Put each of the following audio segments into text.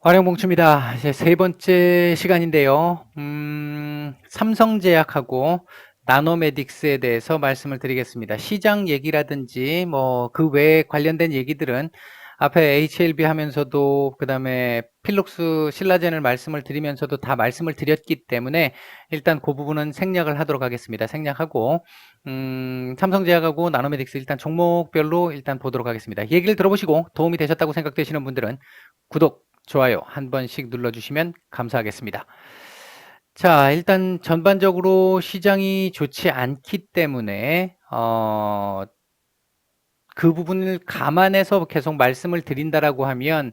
활용봉추입니다. 이제 세 번째 시간인데요. 삼성제약하고 나노메딕스에 대해서 말씀을 드리겠습니다. 시장 얘기라든지 뭐 그 외에 관련된 얘기들은 앞에 HLB 하면서도 그다음에 필록스 신라젠을 말씀을 드리면서도 다 말씀을 드렸기 때문에 일단 그 부분은 생략을 하도록 하겠습니다. 생략하고 삼성제약하고 나노메딕스 일단 종목별로 일단 보도록 하겠습니다. 얘기를 들어보시고 도움이 되셨다고 생각되시는 분들은 구독, 좋아요 한 번씩 눌러주시면 감사하겠습니다. 자, 일단 전반적으로 시장이 좋지 않기 때문에 그 부분을 감안해서 계속 말씀을 드린다라고 하면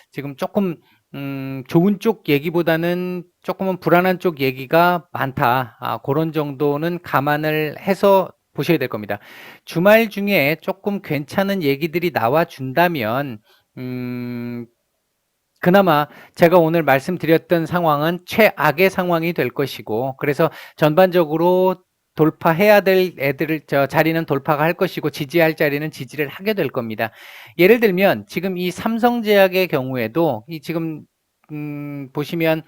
지금 조금 좋은 쪽 얘기보다는 조금은 불안한 쪽 얘기가 많다. 그런 정도는 감안을 해서 보셔야 될 겁니다. 주말 중에 조금 괜찮은 얘기들이 나와준다면 그나마 제가 오늘 말씀드렸던 상황은 최악의 상황이 될 것이고, 그래서 전반적으로 돌파해야 될 자리는 돌파가 할 것이고 지지할 자리는 지지를 하게 될 겁니다. 예를 들면 지금 이 삼성제약의 경우에도 이 지금 보시면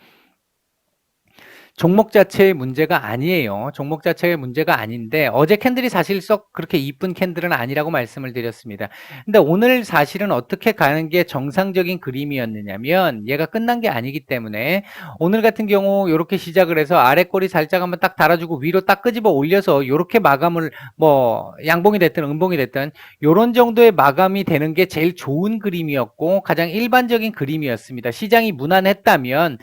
종목 자체의 문제가 아니에요. 종목 자체의 문제가 아닌데 어제 캔들이 사실 썩 그렇게 이쁜 캔들은 아니라고 말씀을 드렸습니다. 근데 오늘 사실은 어떻게 가는 게 정상적인 그림이었느냐면 얘가 끝난 게 아니기 때문에 오늘 같은 경우 이렇게 시작을 해서 아래 꼬리 살짝 한번 딱 달아주고 위로 딱 끄집어 올려서 이렇게 마감을 뭐 양봉이 됐든 음봉이 됐든 이런 정도의 마감이 되는 게 제일 좋은 그림이었고 가장 일반적인 그림이었습니다. 시장이 무난했다면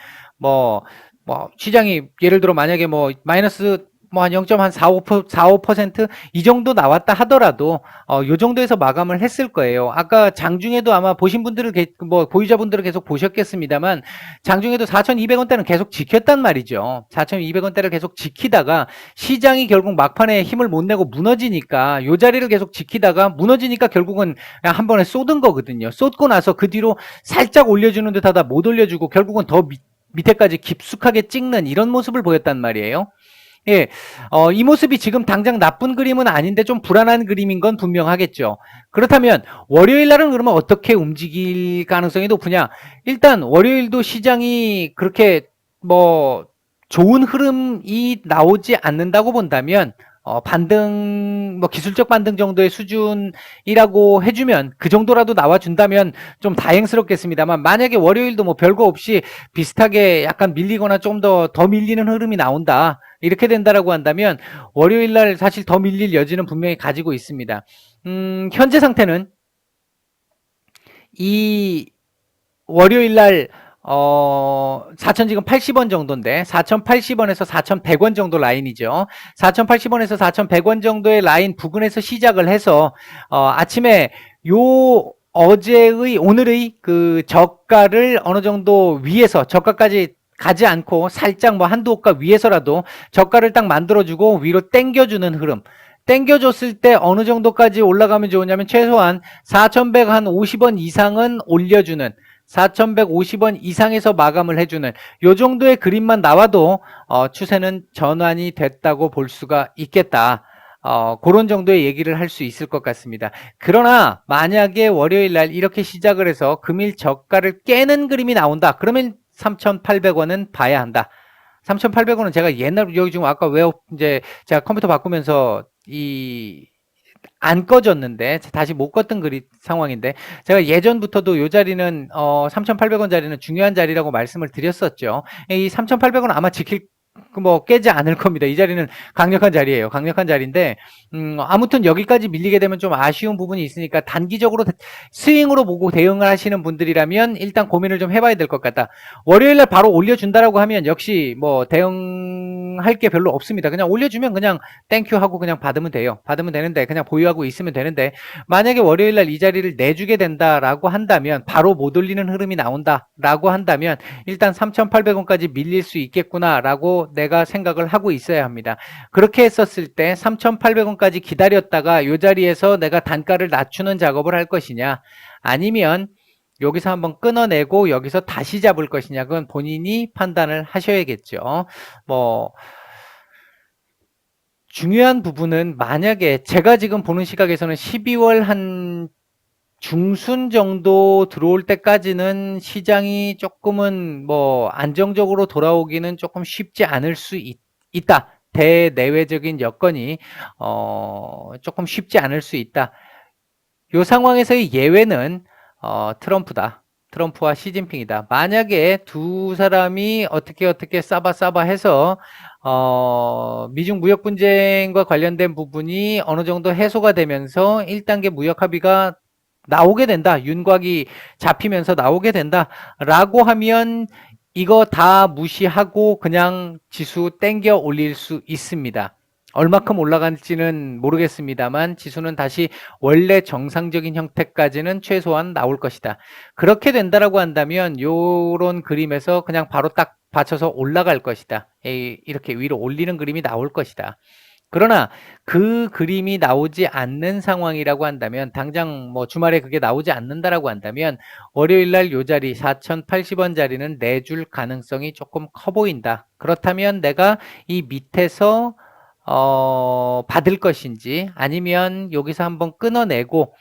시장이 예를 들어 만약에 뭐 마이너스 뭐 한 0.45%이 정도 나왔다 하더라도 요 정도에서 마감을 했을 거예요. 아까 장중에도 아마 보신 분들은 보유자분들은 계속 보셨겠습니다만 장중에도 4,200원대는 계속 지켰단 말이죠. 4,200원대를 계속 지키다가 시장이 결국 막판에 힘을 못 내고 무너지니까 요 자리를 계속 지키다가 무너지니까 결국은 그냥 한 번에 쏟은 거거든요. 쏟고 나서 그 뒤로 살짝 올려주는 듯 하다 못 올려주고 결국은 더 밑에까지 깊숙하게 찍는 이런 모습을 보였단 말이에요. 예, 이 모습이 지금 당장 나쁜 그림은 아닌데 좀 불안한 그림인 건 분명하겠죠. 그렇다면 월요일 날은 그러면 어떻게 움직일 가능성이 높으냐? 일단 월요일도 시장이 그렇게 뭐 좋은 흐름이 나오지 않는다고 본다면 반등, 뭐 기술적 반등 정도의 수준이라고 해주면 그 정도라도 나와준다면 좀 다행스럽겠습니다만 만약에 월요일도 뭐 별거 없이 비슷하게 약간 밀리거나 좀 더 밀리는 흐름이 나온다. 이렇게 된다라고 한다면 월요일 날 사실 더 밀릴 여지는 분명히 가지고 있습니다. 현재 상태는 이 월요일 날 4,000 지금 80원 정도인데 4,080원에서 4,100원 정도 라인이죠. 4,080원에서 4,100원 정도의 라인 부근에서 시작을 해서 아침에 오늘의 그 저가를 어느 정도 위에서 저가까지 가지 않고 살짝 뭐 한두 호가 위에서라도 저가를 딱 만들어주고 위로 당겨주는 흐름. 당겨줬을 때 어느 정도까지 올라가면 좋으냐면 최소한 4,150원 이상은 올려주는 4,150원 이상에서 마감을 해주는 요 정도의 그림만 나와도 추세는 전환이 됐다고 볼 수가 있겠다. 그런 정도의 얘기를 할 수 있을 것 같습니다. 그러나 만약에 월요일 날 이렇게 시작을 해서 금일 저가를 깨는 그림이 나온다. 그러면 3,800원은 봐야 한다. 3,800원은 제가 여기 지금 아까 이제 제가 컴퓨터 바꾸면서 안 꺼졌는데 다시 못 껐던 상황인데 제가 예전부터도 이 자리는 3,800원 자리는 중요한 자리라고 말씀을 드렸었죠. 이 3,800원 아마 깨지 않을 겁니다. 이 자리는 강력한 자리예요. 강력한 자리인데 아무튼 여기까지 밀리게 되면 좀 아쉬운 부분이 있으니까 단기적으로 스윙으로 보고 대응을 하시는 분들이라면 일단 고민을 좀 해봐야 될 것 같다. 월요일날 바로 올려준다라고 하면 역시 뭐 대응할 게 별로 없습니다. 그냥 올려주면 그냥 땡큐 하고 그냥 받으면 돼요. 받으면 되는데 그냥 보유하고 있으면 되는데 만약에 월요일날 이 자리를 내주게 된다라고 한다면 바로 못 올리는 흐름이 나온다라고 한다면 일단 3,800원까지 밀릴 수 있겠구나라고 내가 생각을 하고 있어야 합니다. 그렇게 했었을 때 3,800원까지 기다렸다가 이 자리에서 내가 단가를 낮추는 작업을 할 것이냐 아니면 여기서 한번 끊어내고 여기서 다시 잡을 것이냐 그건 본인이 판단을 하셔야겠죠. 중요한 부분은 만약에 제가 지금 보는 시각에서는 12월 한 중순 정도 들어올 때까지는 시장이 조금은 뭐 안정적으로 돌아오기는 조금 쉽지 않을 수 있다. 대내외적인 여건이 조금 쉽지 않을 수 있다. 이 상황에서의 예외는 트럼프다. 트럼프와 시진핑이다. 만약에 두 사람이 어떻게 싸바 해서 미중 무역 분쟁과 관련된 부분이 어느 정도 해소가 되면서 1단계 무역 합의가 나오게 된다. 윤곽이 잡히면서 나오게 된다라고 하면 이거 다 무시하고 그냥 지수 땡겨 올릴 수 있습니다. 얼마큼 올라갈지는 모르겠습니다만 지수는 다시 원래 정상적인 형태까지는 최소한 나올 것이다. 그렇게 된다라고 한다면 요런 그림에서 그냥 바로 딱 받쳐서 올라갈 것이다. 이렇게 위로 올리는 그림이 나올 것이다. 그러나 그 그림이 나오지 않는 상황이라고 한다면 당장 뭐 주말에 그게 나오지 않는다라고 한다면 월요일 날 요 자리 4,080원 자리는 내줄 가능성이 조금 커 보인다. 그렇다면 내가 이 밑에서 받을 것인지 아니면 여기서 한번 끊어내고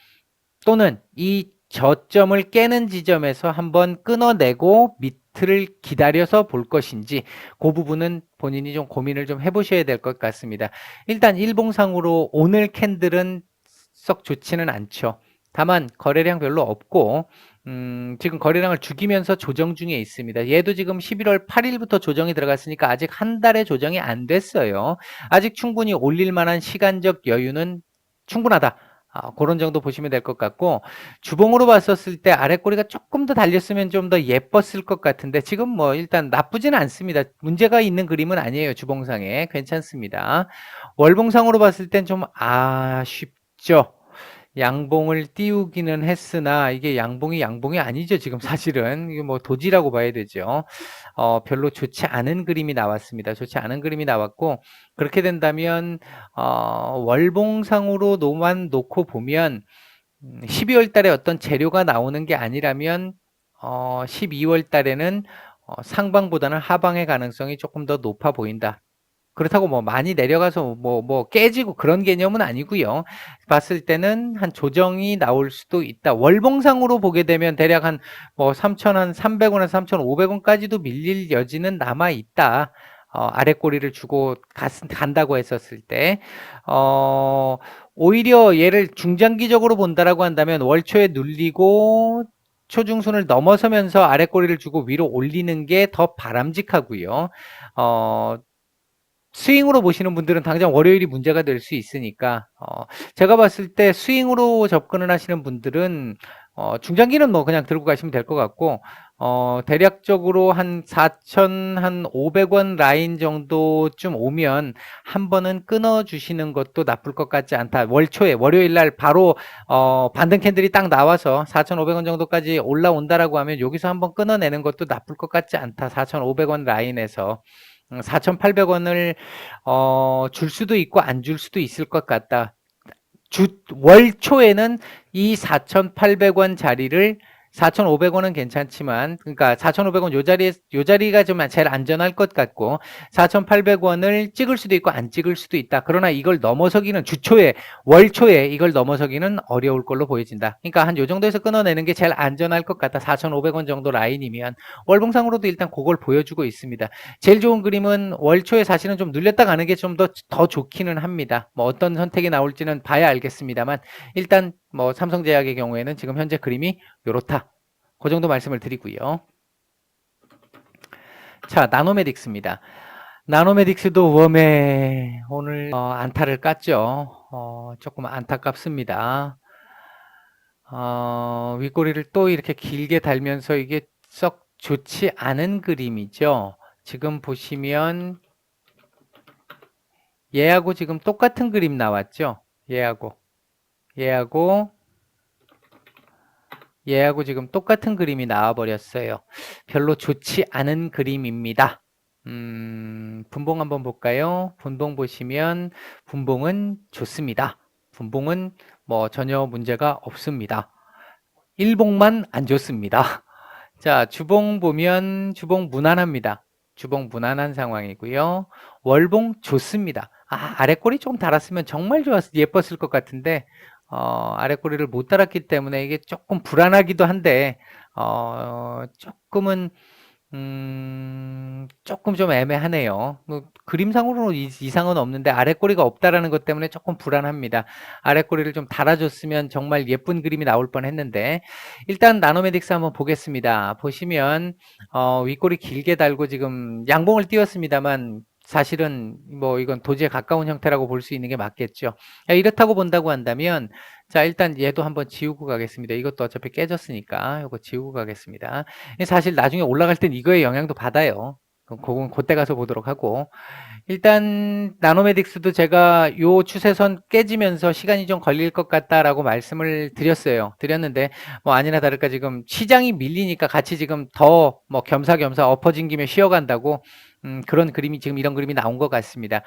또는 이 저점을 깨는 지점에서 한번 끊어내고 밑을 기다려서 볼 것인지 그 부분은 본인이 좀 고민을 좀 해보셔야 될 것 같습니다. 일단 일봉상으로 오늘 캔들은 썩 좋지는 않죠. 다만 거래량 별로 없고 지금 거래량을 죽이면서 조정 중에 있습니다. 얘도 지금 11월 8일부터 조정이 들어갔으니까 아직 한 달의 조정이 안 됐어요. 아직 충분히 올릴 만한 시간적 여유는 충분하다. 그런 정도 보시면 될 것 같고 주봉으로 봤었을 때 아래 꼬리가 조금 더 달렸으면 좀 더 예뻤을 것 같은데 지금 뭐 일단 나쁘지는 않습니다. 문제가 있는 그림은 아니에요. 주봉상에 괜찮습니다. 월봉상으로 봤을 땐 좀 아쉽죠. 양봉을 띄우기는 했으나 이게 양봉이 아니죠. 지금 사실은 이게 뭐 도지라고 봐야 되죠. 별로 좋지 않은 그림이 나왔습니다. 좋지 않은 그림이 나왔고 그렇게 된다면 월봉상으로 노만 놓고 보면 12월 달에 어떤 재료가 나오는 게 아니라면 12월 달에는 상방보다는 하방의 가능성이 조금 더 높아 보인다. 그렇다고 뭐 많이 내려가서 뭐 깨지고 그런 개념은 아니고요. 봤을 때는 한 조정이 나올 수도 있다. 월봉상으로 보게 되면 대략 한 뭐 3,300원에서 3,500원까지도 밀릴 여지는 남아 있다. 아래 꼬리를 주고 간다고 했었을 때, 오히려 얘를 중장기적으로 본다라고 한다면 월초에 눌리고 초중순을 넘어서면서 아래 꼬리를 주고 위로 올리는 게 더 바람직하고요. 스윙으로 보시는 분들은 당장 월요일이 문제가 될 수 있으니까 제가 봤을 때 스윙으로 접근을 하시는 분들은 중장기는 뭐 그냥 들고 가시면 될 것 같고 대략적으로 한 4,500원 라인 정도쯤 오면 한 번은 끊어 주시는 것도 나쁠 것 같지 않다. 월초에 월요일 날 바로 반등 캔들이 딱 나와서 4,500원 정도까지 올라온다라고 하면 여기서 한번 끊어내는 것도 나쁠 것 같지 않다. 4,500원 라인에서 4,800원을 줄 수도 있고 안 줄 수도 있을 것 같다. 월 초에는 이 4,800원 자리를 4,500원은 괜찮지만 그러니까 4,500원 요 자리가 좀 제일 안전할 것 같고 4,800원을 찍을 수도 있고 안 찍을 수도 있다. 그러나 이걸 넘어서기는 주초에 월초에 이걸 넘어서기는 어려울 걸로 보여진다. 그러니까 한 요 정도에서 끊어내는 게 제일 안전할 것 같다. 4,500원 정도 라인이면 월봉상으로도 일단 그걸 보여주고 있습니다. 제일 좋은 그림은 월초에 사실은 좀 눌렸다 가는 게 좀 더 좋기는 합니다. 뭐 어떤 선택이 나올지는 봐야 알겠습니다만 일단 뭐 삼성제약의 경우에는 지금 현재 그림이 요렇다. 그 정도 말씀을 드리고요. 자, 나노메딕스입니다. 나노메딕스도 웜에 오늘 안타를 깠죠. 조금 안타깝습니다. 윗꼬리를 또 이렇게 길게 달면서 이게 썩 좋지 않은 그림이죠. 지금 보시면 얘하고 지금 똑같은 그림 나왔죠. 얘하고 지금 똑같은 그림이 나와버렸어요. 별로 좋지 않은 그림입니다. 분봉 한번 볼까요? 분봉 보시면 분봉은 좋습니다. 분봉은 뭐 전혀 문제가 없습니다. 일봉만 안 좋습니다. 자, 주봉 보면 주봉 무난합니다. 주봉 무난한 상황이고요. 월봉 좋습니다. 아래 꼬리 좀 달았으면 정말 예뻤을 것 같은데 아래 꼬리를 못 달았기 때문에 이게 조금 불안하기도 한데 조금은 조금 좀 애매하네요. 뭐 그림상으로는 이상은 없는데 아래 꼬리가 없다라는 것 때문에 조금 불안합니다. 아래 꼬리를 좀 달아줬으면 정말 예쁜 그림이 나올 뻔했는데 일단 나노메딕스 한번 보겠습니다. 보시면 윗꼬리 길게 달고 지금 양봉을 띄웠습니다만 사실은 뭐 이건 도지에 가까운 형태라고 볼 수 있는 게 맞겠죠. 이렇다고 본다고 한다면 자 일단 얘도 한번 지우고 가겠습니다. 이것도 어차피 깨졌으니까 이거 지우고 가겠습니다. 사실 나중에 올라갈 땐 이거의 영향도 받아요. 그건 그때 가서 보도록 하고 일단 나노메딕스도 제가 요 추세선 깨지면서 시간이 좀 걸릴 것 같다라고 말씀을 드렸는데 뭐 아니나 다를까 지금 시장이 밀리니까 같이 지금 더 뭐 겸사겸사 엎어진 김에 쉬어간다고 그런 그림이 지금 이런 그림이 나온 것 같습니다.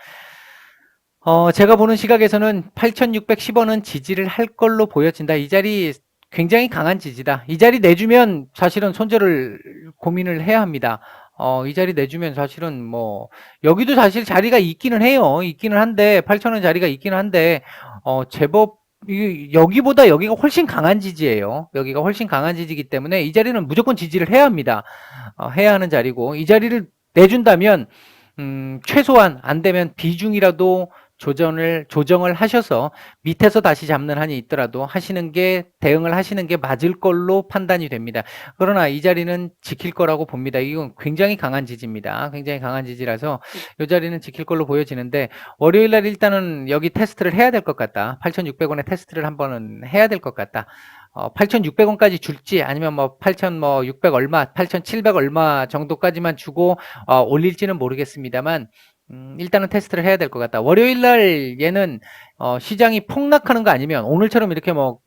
제가 보는 시각에서는 8,610원은 지지를 할 걸로 보여진다. 이 자리 굉장히 강한 지지다. 이 자리 내주면 사실은 손절을 고민을 해야 합니다. 이 자리 내주면 사실은 뭐 여기도 사실 자리가 있기는 해요. 있기는 한데 8,000원 자리가 있기는 한데 제법 여기보다 여기가 훨씬 강한 지지예요. 여기가 훨씬 강한 지지이기 때문에 이 자리는 무조건 지지를 해야 합니다. 해야 하는 자리고 이 자리를 내준다면 최소한 안 되면 비중이라도 조정을 하셔서 밑에서 다시 잡는 한이 있더라도 대응을 하시는 게 맞을 걸로 판단이 됩니다. 그러나 이 자리는 지킬 거라고 봅니다. 이건 굉장히 강한 지지입니다. 굉장히 강한 지지라서 이 자리는 지킬 걸로 보여지는데 월요일 날 일단은 여기 테스트를 해야 될 것 같다. 8,600원의 테스트를 한번은 해야 될 것 같다. 8,600원까지 줄지 아니면 뭐 8,600 얼마, 8,700 얼마 정도까지만 주고 올릴지는 모르겠습니다만 일단은 테스트를 해야 될 것 같다. 월요일 날 얘는 시장이 폭락하는 거 아니면 오늘처럼 이렇게 뭐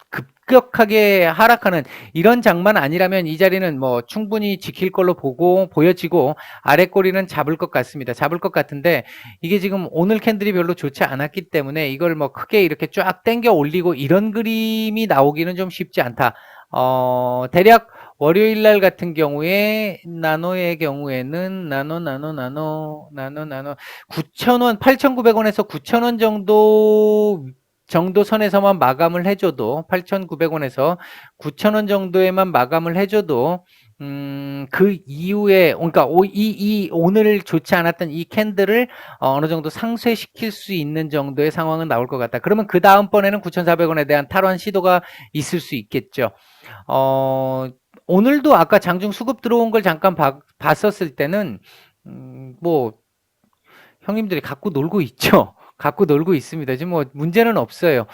급격하게 하락하는 이런 장만 아니라면 이 자리는 뭐 충분히 지킬 걸로 보여지고 아래 꼬리는 잡을 것 같습니다. 잡을 것 같은데 이게 지금 오늘 캔들이 별로 좋지 않았기 때문에 이걸 뭐 크게 이렇게 쫙 당겨 올리고 이런 그림이 나오기는 좀 쉽지 않다. 대략 월요일 날 같은 경우에 나노의 경우에는 나노 9,000원 8,900원에서 9,000원 정도 선에서만 마감을 해줘도 8,900원에서 9,000원 정도에만 마감을 해줘도 그 이후에 그러니까 오늘 좋지 않았던 이 캔들을 어느 정도 상쇄시킬 수 있는 정도의 상황은 나올 것 같다. 그러면 그 다음번에는 9,400원에 대한 탈환 시도가 있을 수 있겠죠. 오늘도 아까 장중 수급 들어온 걸 잠깐 봤었을 때는 뭐 형님들이 갖고 놀고 있죠. 갖고 놀고 있습니다. 지금 뭐 문제는 없어요.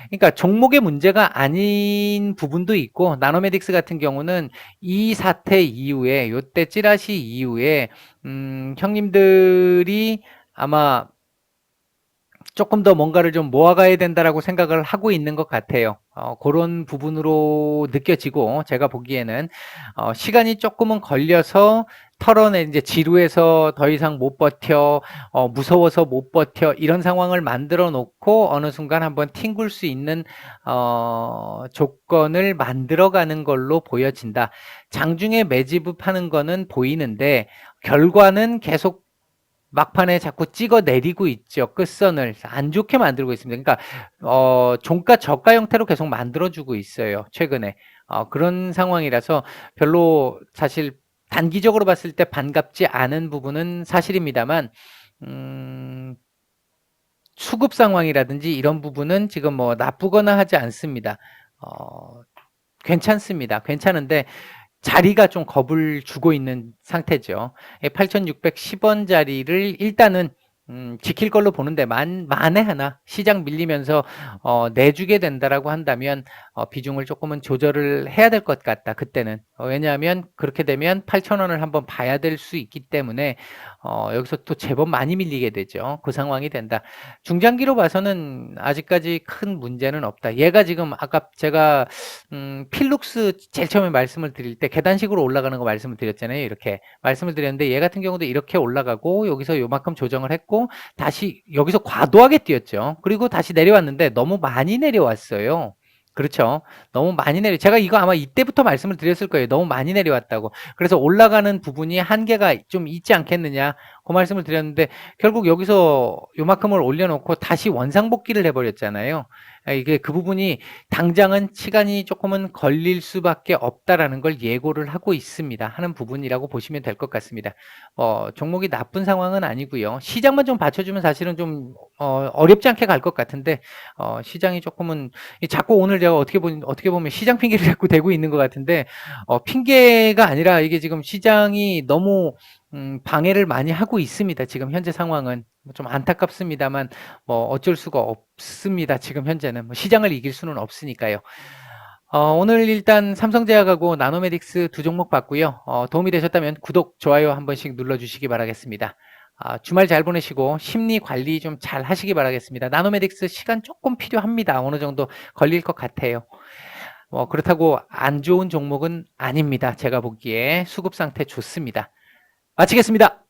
그러니까 종목의 문제가 아닌 부분도 있고 나노메딕스 같은 경우는 이 사태 이후에 요때 찌라시 이후에 형님들이 아마 조금 더 뭔가를 좀 모아가야 된다라고 생각을 하고 있는 것 같아요. 그런 부분으로 느껴지고 제가 보기에는 시간이 조금은 걸려서 털어내 이제 지루해서 더 이상 못 버텨 무서워서 못 버텨 이런 상황을 만들어 놓고 어느 순간 한번 튕굴 수 있는 조건을 만들어가는 걸로 보여진다. 장중에 매집하는 거는 보이는데 결과는 계속 막판에 자꾸 찍어 내리고 있죠. 끝선을 안 좋게 만들고 있습니다. 그러니까 종가 저가 형태로 계속 만들어주고 있어요. 최근에 그런 상황이라서 별로 사실 단기적으로 봤을 때 반갑지 않은 부분은 사실입니다만 수급 상황이라든지 이런 부분은 지금 뭐 나쁘거나 하지 않습니다. 괜찮습니다. 괜찮은데 자리가 좀 겁을 주고 있는 상태죠. 8,610원 자리를 일단은 지킬 걸로 보는데 만에 하나 시장 밀리면서 내주게 된다라고 한다면 비중을 조금은 조절을 해야 될 것 같다. 그때는 왜냐하면 그렇게 되면 8,000원을 한번 봐야 될 수 있기 때문에 여기서 또 제법 많이 밀리게 되죠. 그 상황이 된다. 중장기로 봐서는 아직까지 큰 문제는 없다. 얘가 지금 아까 제가 필룩스 제일 처음에 말씀을 드릴 때 계단식으로 올라가는 거 말씀을 드렸잖아요. 이렇게 말씀을 드렸는데 얘 같은 경우도 이렇게 올라가고 여기서 요만큼 조정을 했고 다시 여기서 과도하게 뛰었죠. 그리고 다시 내려왔는데 너무 많이 내려왔어요. 그렇죠. 너무 많이 제가 이거 아마 이때부터 말씀을 드렸을 거예요. 너무 많이 내려왔다고. 그래서 올라가는 부분이 한계가 좀 있지 않겠느냐. 그 말씀을 드렸는데 결국 여기서 요만큼을 올려놓고 다시 원상복귀를 해버렸잖아요. 이게 그 부분이 당장은 시간이 조금은 걸릴 수밖에 없다라는 걸 예고를 하고 있습니다. 하는 부분이라고 보시면 될 것 같습니다. 종목이 나쁜 상황은 아니고요. 시장만 좀 받쳐주면 사실은 좀 어렵지 않게 갈 것 같은데 시장이 조금은 자꾸 오늘 제가 어떻게 보면 시장 핑계를 자꾸 대고 있는 것 같은데 핑계가 아니라 이게 지금 시장이 너무 방해를 많이 하고 있습니다. 지금 현재 상황은 좀 안타깝습니다만 어쩔 수가 없습니다. 지금 현재는 시장을 이길 수는 없으니까요. 오늘 일단 삼성제약하고 나노메딕스 두 종목 봤고요. 도움이 되셨다면 구독, 좋아요 한 번씩 눌러주시기 바라겠습니다. 주말 잘 보내시고 심리 관리 좀 잘 하시기 바라겠습니다. 나노메딕스 시간 조금 필요합니다. 어느 정도 걸릴 것 같아요. 그렇다고 안 좋은 종목은 아닙니다. 제가 보기에 수급 상태 좋습니다. 마치겠습니다.